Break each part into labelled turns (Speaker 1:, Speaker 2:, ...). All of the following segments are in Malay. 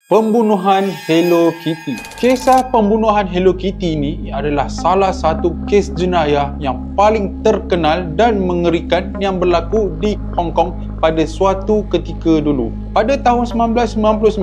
Speaker 1: Pembunuhan Hello Kitty. Kisah pembunuhan Hello Kitty ini adalah salah satu kes jenayah yang paling terkenal dan mengerikan yang berlaku di Hong Kong pada suatu ketika dulu. Pada tahun 1999,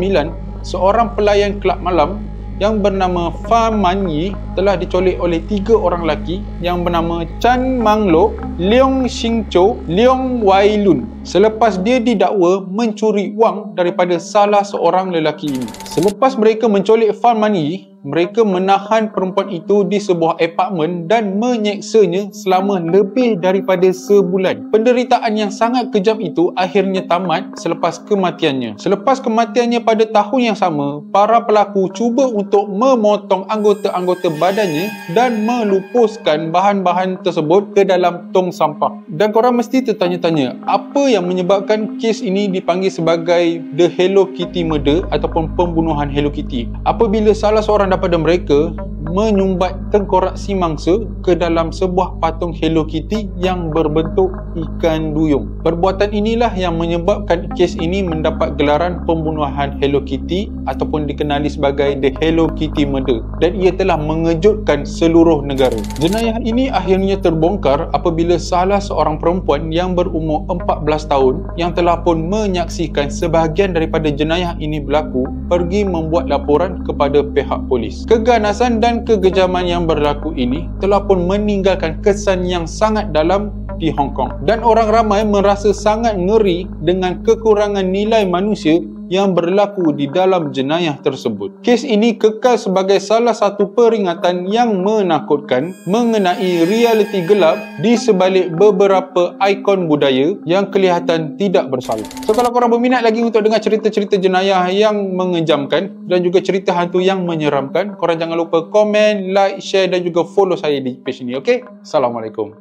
Speaker 1: seorang pelayan kelab malam yang bernama Fan Man Yi telah diculik oleh 3 orang lelaki yang bernama Chan Mang Lo, Leong Xing Cho, Leong Wai Lun selepas dia didakwa mencuri wang daripada salah seorang lelaki ini. Selepas mereka menculik Fan Man Yi, mereka menahan perempuan itu di sebuah apartmen dan menyeksanya selama lebih daripada sebulan. Penderitaan yang sangat kejam itu akhirnya tamat selepas kematiannya. Selepas kematiannya pada tahun yang sama, para pelaku cuba untuk memotong anggota-anggota badannya dan melupuskan bahan-bahan tersebut ke dalam tong sampah. Dan korang mesti tertanya-tanya, apa yang menyebabkan kes ini dipanggil sebagai The Hello Kitty Murder ataupun pembunuhan Hello Kitty? Apabila salah seorang daripada mereka menyumbat tengkorak si mangsa ke dalam sebuah patung Hello Kitty yang berbentuk ikan duyung. Perbuatan inilah yang menyebabkan kes ini mendapat gelaran pembunuhan Hello Kitty ataupun dikenali sebagai The Hello Kitty Murder, dan ia telah mengejutkan seluruh negara. Jenayah ini akhirnya terbongkar apabila salah seorang perempuan yang berumur 14 tahun yang telah pun menyaksikan sebahagian daripada jenayah ini berlaku pergi membuat laporan kepada pihak polis. Keganasan dan kekejaman yang berlaku ini telah pun meninggalkan kesan yang sangat dalam di Hong Kong, dan orang ramai merasa sangat ngeri dengan kekurangan nilai manusia yang berlaku di dalam jenayah tersebut. Kes ini kekal sebagai salah satu peringatan yang menakutkan mengenai realiti gelap di sebalik beberapa ikon budaya yang kelihatan tidak bersalah. So, kalau korang berminat lagi untuk dengar cerita-cerita jenayah yang mengejamkan dan juga cerita hantu yang menyeramkan, korang jangan lupa komen, like, share dan juga follow saya di page ini. Okay? Assalamualaikum.